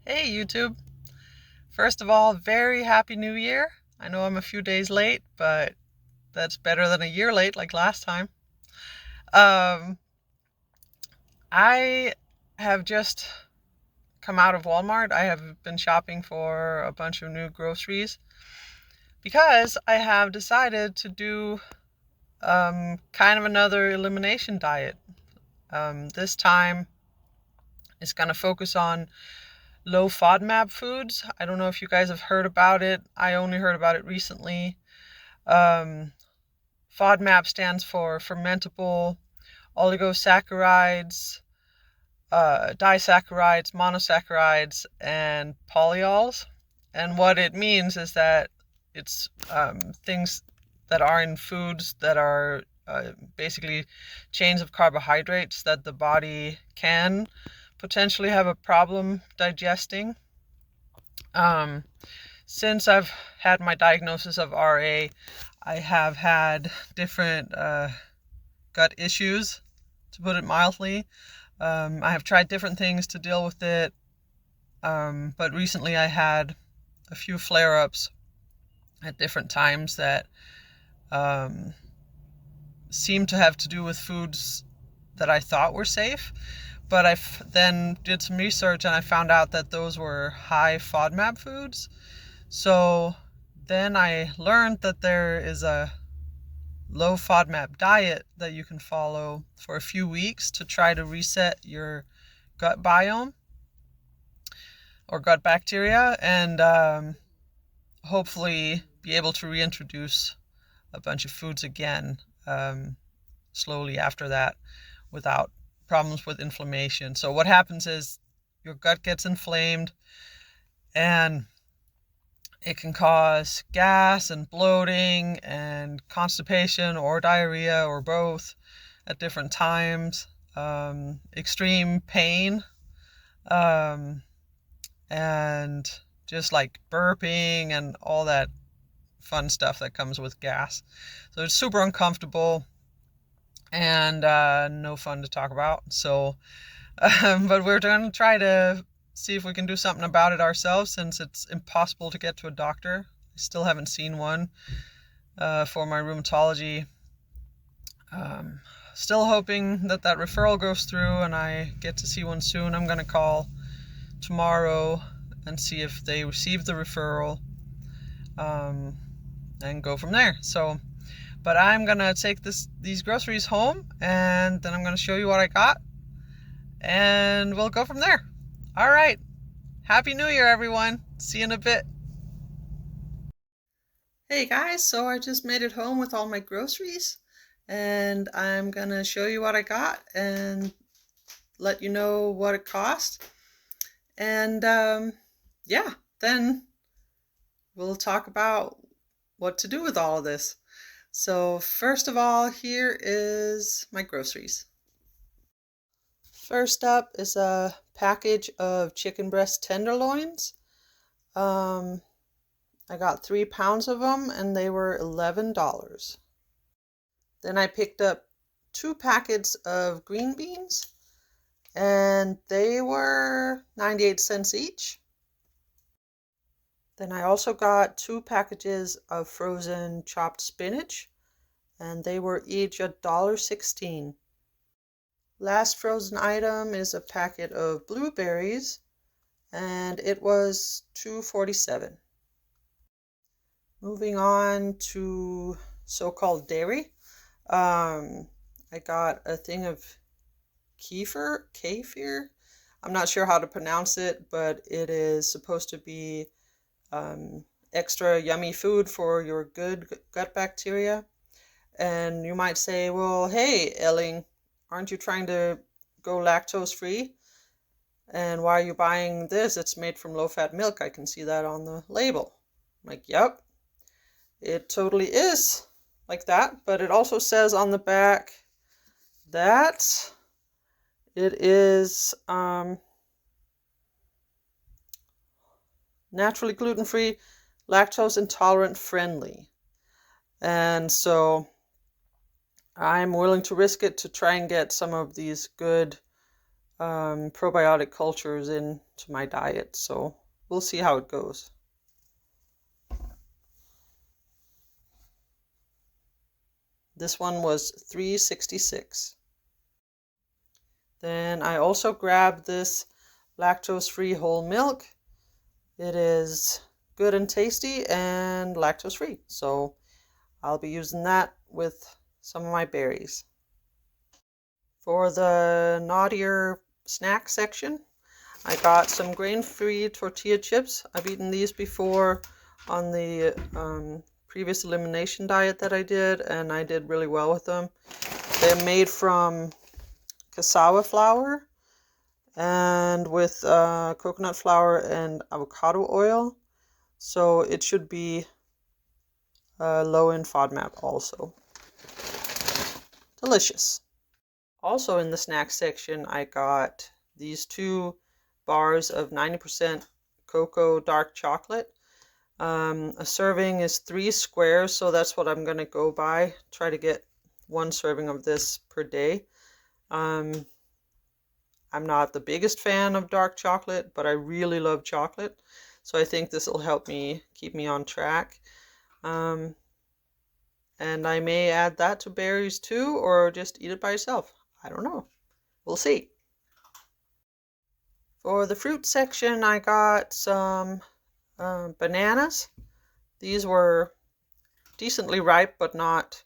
Hey YouTube. First of all, very happy new year. I know I'm a few days late, but that's better than a year late like last time. Um, I have just come out of Walmart. I have been shopping for a bunch of new groceries because I have decided to do kind of another elimination diet. This time it's going to focus on low FODMAP foods. I don't know if you guys have heard about it. I only heard about it recently. Um, FODMAP stands for fermentable oligosaccharides, disaccharides, monosaccharides, and polyols. And what it means is that it's things that are in foods that are basically chains of carbohydrates that the body can potentially have a problem digesting. Um, since I've had my diagnosis of RA, I have had different gut issues, to put it mildly. I have tried different things to deal with it, but recently I had a few flare ups at different times that um, seemed to have to do with foods that I thought were safe. But then did some research and I found out that those were high FODMAP foods. So then I learned that there is a Low Fodmap Diet that you can follow for a few weeks to try to reset your gut biome or gut bacteria, and hopefully be able to reintroduce a bunch of foods again slowly after that without problems with inflammation. So what happens is your gut gets inflamed and it can cause gas and bloating and constipation or diarrhea or both at different times, extreme pain, um, and just like burping and all that fun stuff that comes with gas. So it's super uncomfortable and no fun to talk about. So, but we're going to try to see if we can do something about it ourselves since it's impossible to get to a doctor. I still haven't seen one for my rheumatology. Um, Still hoping that referral goes through and I get to see one soon. I'm going to call tomorrow and see if they receive the referral um, and go from there. So, but I'm going to take these groceries home and then I'm going to show you what I got and we'll go from there. All right. Happy New Year, everyone. See you in a bit. Hey guys, so I just made it home with all my groceries and I'm gonna show you what I got and let you know what it cost. And yeah, then we'll talk about what to do with all of this. So first of all, here is my groceries. First up is a package of chicken breast tenderloins. Um, I got 3 pounds of them and they were $11. Then I picked up 2 packets of green beans and they were 98 cents each. Then I also got 2 packages of frozen chopped spinach and they were each $1.16. Last frozen item is a packet of blueberries and it was $2.47. Moving on to so-called dairy. I got a thing of kefir. I'm not sure how to pronounce it, but it is supposed to be extra yummy food for your good gut bacteria. And you might say, well, hey, Elling, aren't you trying to go lactose free? And why are you buying this? It's made from low-fat milk. I can see that on the label. I'm like, yep, it totally is like that. But it also says on the back that it is naturally gluten-free, lactose intolerant friendly. And so I'm willing to risk it to try and get some of these good probiotic cultures into my diet, so we'll see how it goes. This one was $3.66. Then I also grabbed this lactose-free whole milk. It is good and tasty and lactose-free, so I'll be using that with some of my berries. For the naughtier snack section, I got some grain-free tortilla chips. I've eaten these before on the previous elimination diet that I did, and I did really well with them. They're made from cassava flour and with coconut flour and avocado oil, so it should be low in FODMAP also. Delicious. Also in the snack section, I got these 2 bars of 90% cocoa dark chocolate. A serving is 3 squares, so that's what I'm going to go by. Try to get 1 serving of this per day. I'm not the biggest fan of dark chocolate, but I really love chocolate, so I think this will help me keep me on track. And I may add that to berries too, or just eat it by itself. I don't know. We'll see. For the fruit section, I got some bananas. These were decently ripe, but not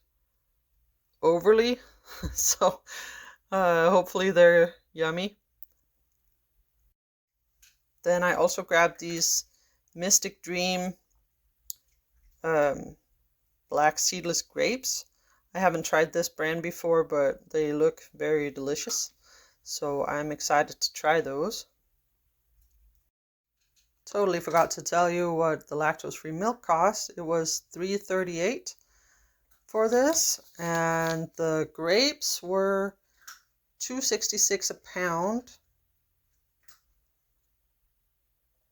overly. So hopefully they're yummy. Then I also grabbed these Mystic Dream black seedless grapes. I haven't tried this brand before, but they look very delicious, so I'm excited to try those. Totally forgot to tell you what the lactose-free milk cost. It was $3.38 for this, and the grapes were $2.66 a pound.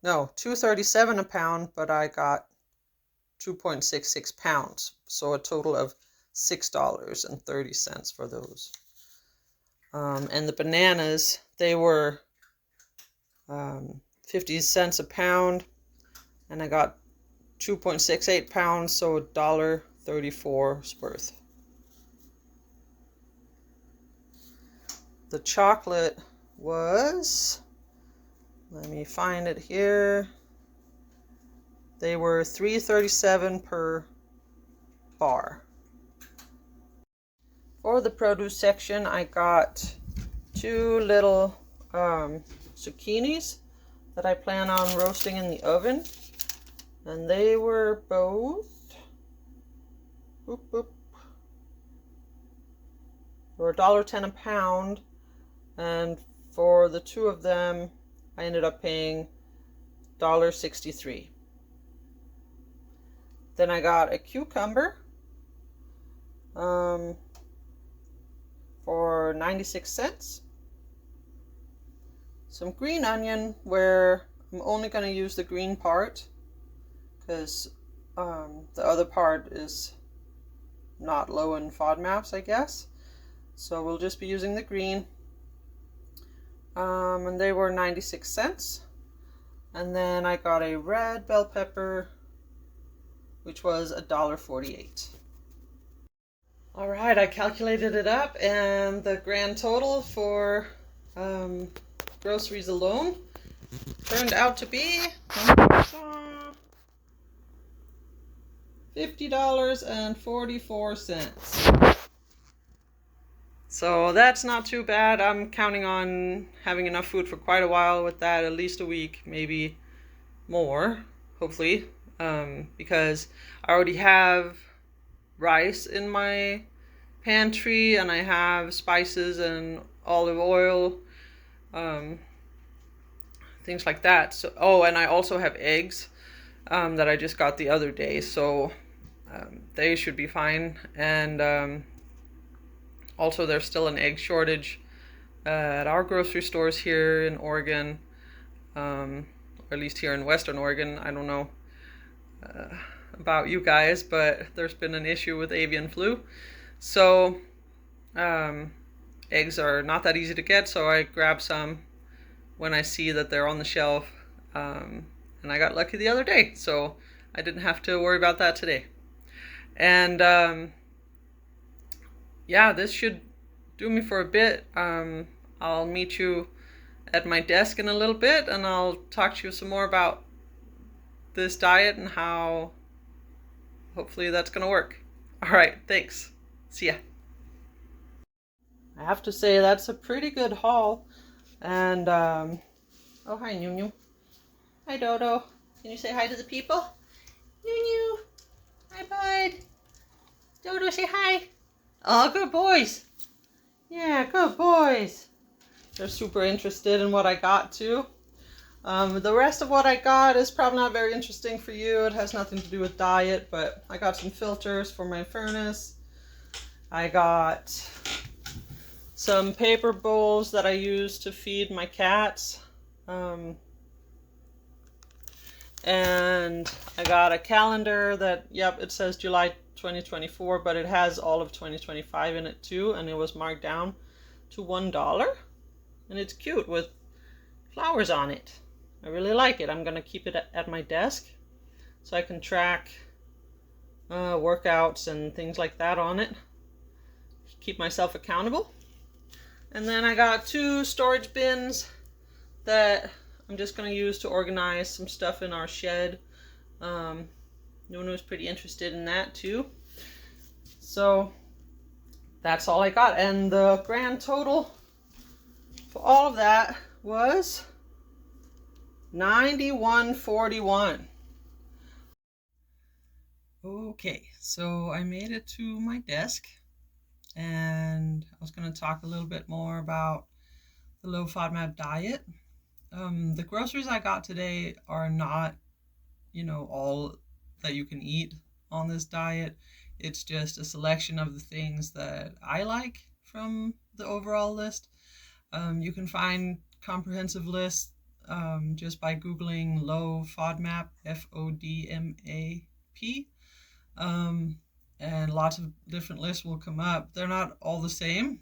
No, $2.37 a pound, but I got 2.66 pounds, so a total of $6.30 for those. And the bananas, they were 50 cents a pound, and I got 2.68 pounds, so $1.34 worth. The chocolate was, let me find it here, they were $3.37 per bar. For the produce section, I got 2 little zucchinis that I plan on roasting in the oven, and they were both for $1.10 a pound, and for the 2 of them I ended up paying $1.63. Then I got a cucumber for 96 cents. Some green onion, where I'm only going to use the green part because the other part is not low in FODMAPs, I guess. So we'll just be using the green. And they were 96 cents. And then I got a red bell pepper, which was $1.48. All right, I calculated it up, and the grand total for groceries alone turned out to be $50.44. So that's not too bad. I'm counting on having enough food for quite a while with that, at least a week, maybe more, hopefully, because I already have rice in my pantry, and I have spices and olive oil, things like that. So, oh, and I also have eggs that I just got the other day, so they should be fine. And also, there's still an egg shortage at our grocery stores here in Oregon, or at least here in Western Oregon. I don't know about you guys, but there's been an issue with avian flu. So eggs are not that easy to get, so I grab some when I see that they're on the shelf. Um, and I got lucky the other day, so I didn't have to worry about that today. And yeah, this should do me for a bit. I'll meet you at my desk in a little bit, and I'll talk to you some more about this diet and how hopefully that's going to work. All right, thanks. See ya. I have to say that's a pretty good haul. And oh, hi, New New. Hi, Dodo. Can you say hi to the people? New New. Hi, bud. Dodo, say hi. Oh, good boys. Yeah, good boys. They're super interested in what I got too. The rest of what I got is probably not very interesting for you. It has nothing to do with diet, but I got some filters for my furnace. I got some paper bowls that I use to feed my cats. And I got a calendar that, yep, it says July 2024, but it has all of 2025 in it too, and it was marked down to $1. And it's cute with flowers on it. I really like it. I'm going to keep it at my desk so I can track workouts and things like that on it. Keep myself accountable. And then I got 2 storage bins that I'm just going to use to organize some stuff in our shed. Nunu was pretty interested in that too. So that's all I got. And the grand total for all of that was $91.41. Okay, so I made it to my desk, and I was going to talk a little bit more about the Low Fodmap Diet. The groceries I got today are not, all that you can eat on this diet. It's just a selection of the things that I like from the overall list. You can find comprehensive lists just by Googling Low Fodmap, FODMAP. And lots of different lists will come up. They're not all the same,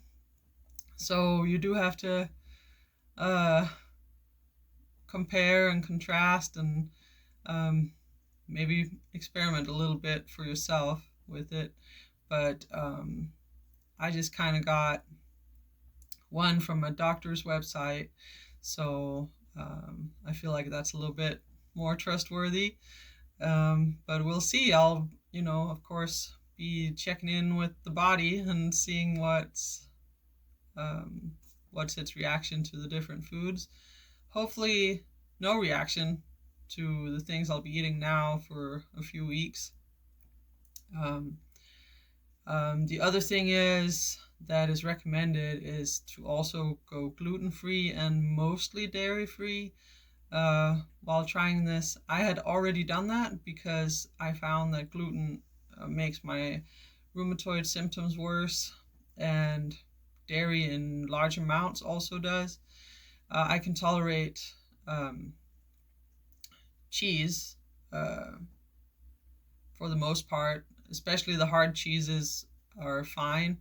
so you do have to compare and contrast and maybe experiment a little bit for yourself with it. But I just kind of got one from a doctor's website, so I feel like that's a little bit more trustworthy. But we'll see. I'll, of course, be checking in with the body and seeing what's its reaction to the different foods. Hopefully, no reaction to the things I'll be eating now for a few weeks. The other thing that is recommended is to also go gluten-free and mostly dairy-free while trying this. I had already done that because I found that gluten makes my rheumatoid symptoms worse, and dairy in large amounts also does. I can tolerate cheese for the most part, especially the hard cheeses are fine,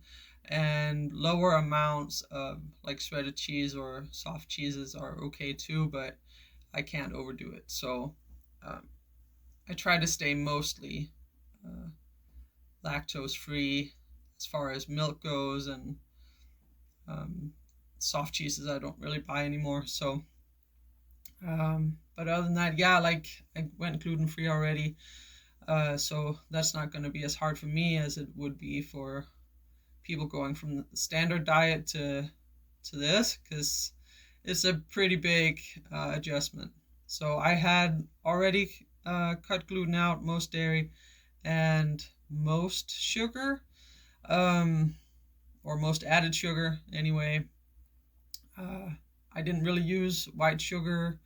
and lower amounts of like shredded cheese or soft cheeses are okay too, but I can't overdo it. So I try to stay mostly lactose free as far as milk goes, and soft cheeses I don't really buy anymore. So but other than that, yeah, like I went gluten free already, so that's not going to be as hard for me as it would be for people going from the standard diet to this, because it's a pretty big adjustment. So I had already cut gluten out, most dairy, and most sugar, or most added sugar anyway. I didn't really use white sugar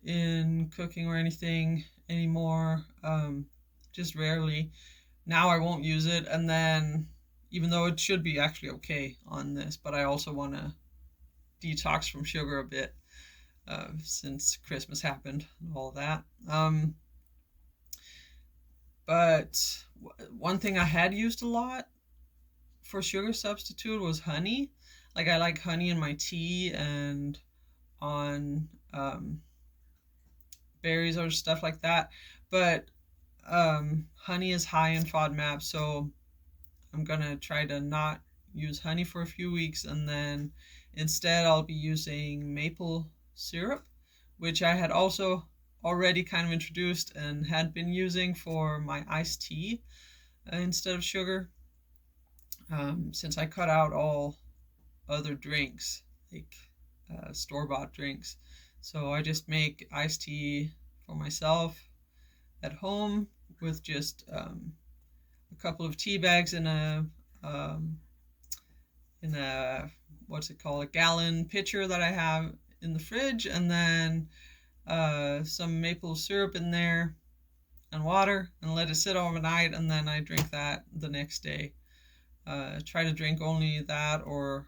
in cooking or anything anymore, just rarely. Now I won't use it, and then even though it should be actually okay on this, but I also want to detox from sugar a bit since Christmas happened and all that. But one thing I had used a lot for sugar substitute was honey. Like I like honey in my tea and on berries or stuff like that. But honey is high in FODMAP, so I'm gonna try to not use honey for a few weeks, and then instead I'll be using maple syrup, which I had also already kind of introduced and had been using for my iced tea instead of sugar, since I cut out all other drinks, like store-bought drinks. So I just make iced tea for myself at home with just a couple of tea bags um, in a what's it called, a gallon pitcher that I have in the fridge, and then some maple syrup in there and water, and let it sit overnight, and then I drink that the next day. Try to drink only that or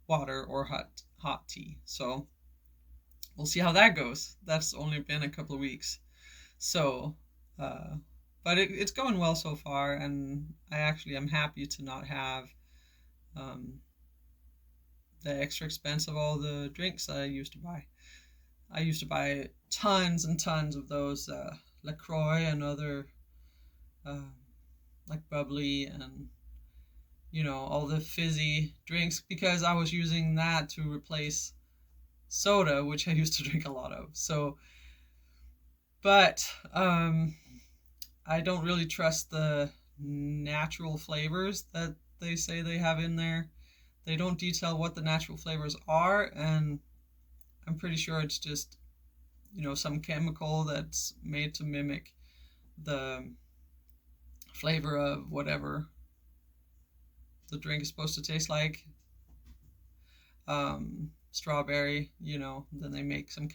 water or hot tea. So we'll see how that goes. That's only been a couple of weeks. So, uh, but it's going well so far, and I actually am happy to not have um, the extra expense of all the drinks that I used to buy. I used to buy tons and tons of those LaCroix and other uh, like bubbly and all the fizzy drinks because I was using that to replace soda, which I used to drink a lot of. So, but I don't really trust the natural flavors that they say they have in there. They don't detail what the natural flavors are, and I'm pretty sure it's just, some chemical that's made to mimic the flavor of whatever the drink is supposed to taste like. Strawberry, then they make some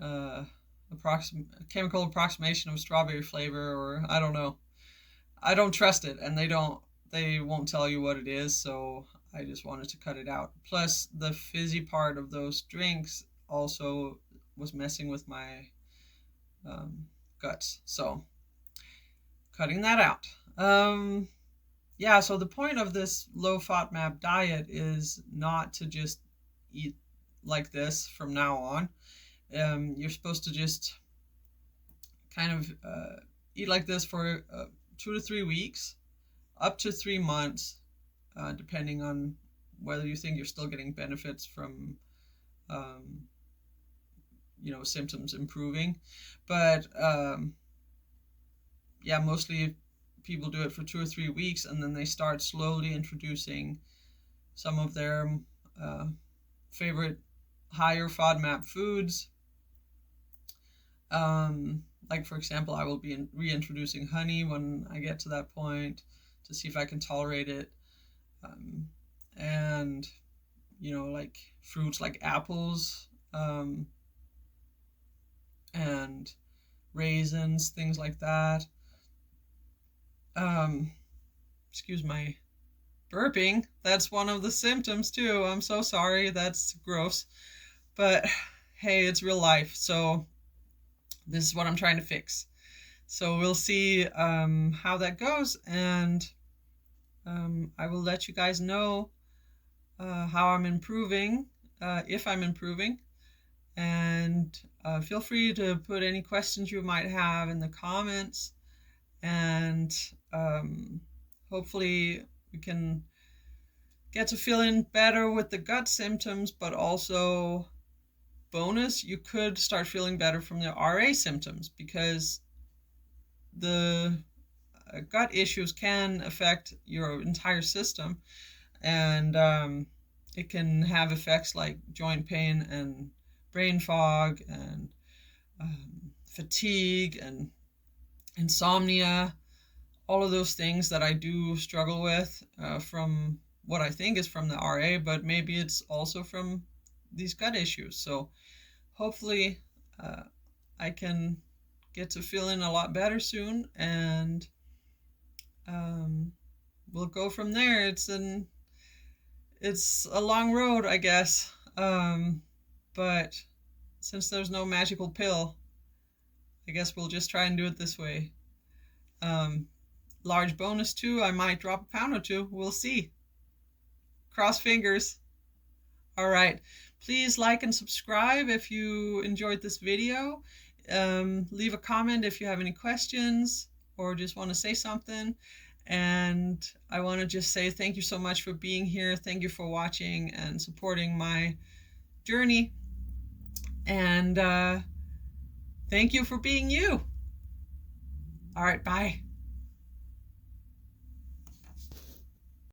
uh, chemical approximation of strawberry flavor, or I don't know. I don't trust it, and they won't tell you what it is, so I just wanted to cut it out. Plus, the fizzy part of those drinks also was messing with my guts, so cutting that out. Yeah, so the point of this low FODMAP diet is not to just eat like this from now on. You're supposed to just kind of eat like this for 2 to 3 weeks, up to 3 months, depending on whether you think you're still getting benefits from, um, symptoms improving. But yeah, mostly people do it for 2 or 3 weeks, and then they start slowly introducing some of their favorite higher FODMAP foods. Like, for example, I will be reintroducing honey when I get to that point to see if I can tolerate it. And, like fruits like apples and raisins, things like that. Excuse my burping. That's one of the symptoms too. I'm so sorry. That's gross. But hey, it's real life. So this is what I'm trying to fix. So we'll see how that goes, and I will let you guys know how I'm improving, if I'm improving. And feel free to put any questions you might have in the comments, and hopefully we can get to feeling better with the gut symptoms, but also bonus, you could start feeling better from the RA symptoms, because the gut issues can affect your entire system, and it can have effects like joint pain and brain fog and fatigue and insomnia, all of those things that I do struggle with from what I think is from the RA, but maybe it's also from these gut issues. So hopefully I can get to feeling a lot better soon, and we'll go from there. It's a long road, I guess, but since there's no magical pill, I guess we'll just try and do it this way. Large bonus too, I might drop a pound or two. We'll see. Cross fingers. All right. Please like and subscribe if you enjoyed this video. Leave a comment if you have any questions or just want to say something. And I want to just say thank you so much for being here. Thank you for watching and supporting my journey. And thank you for being you. All right, bye.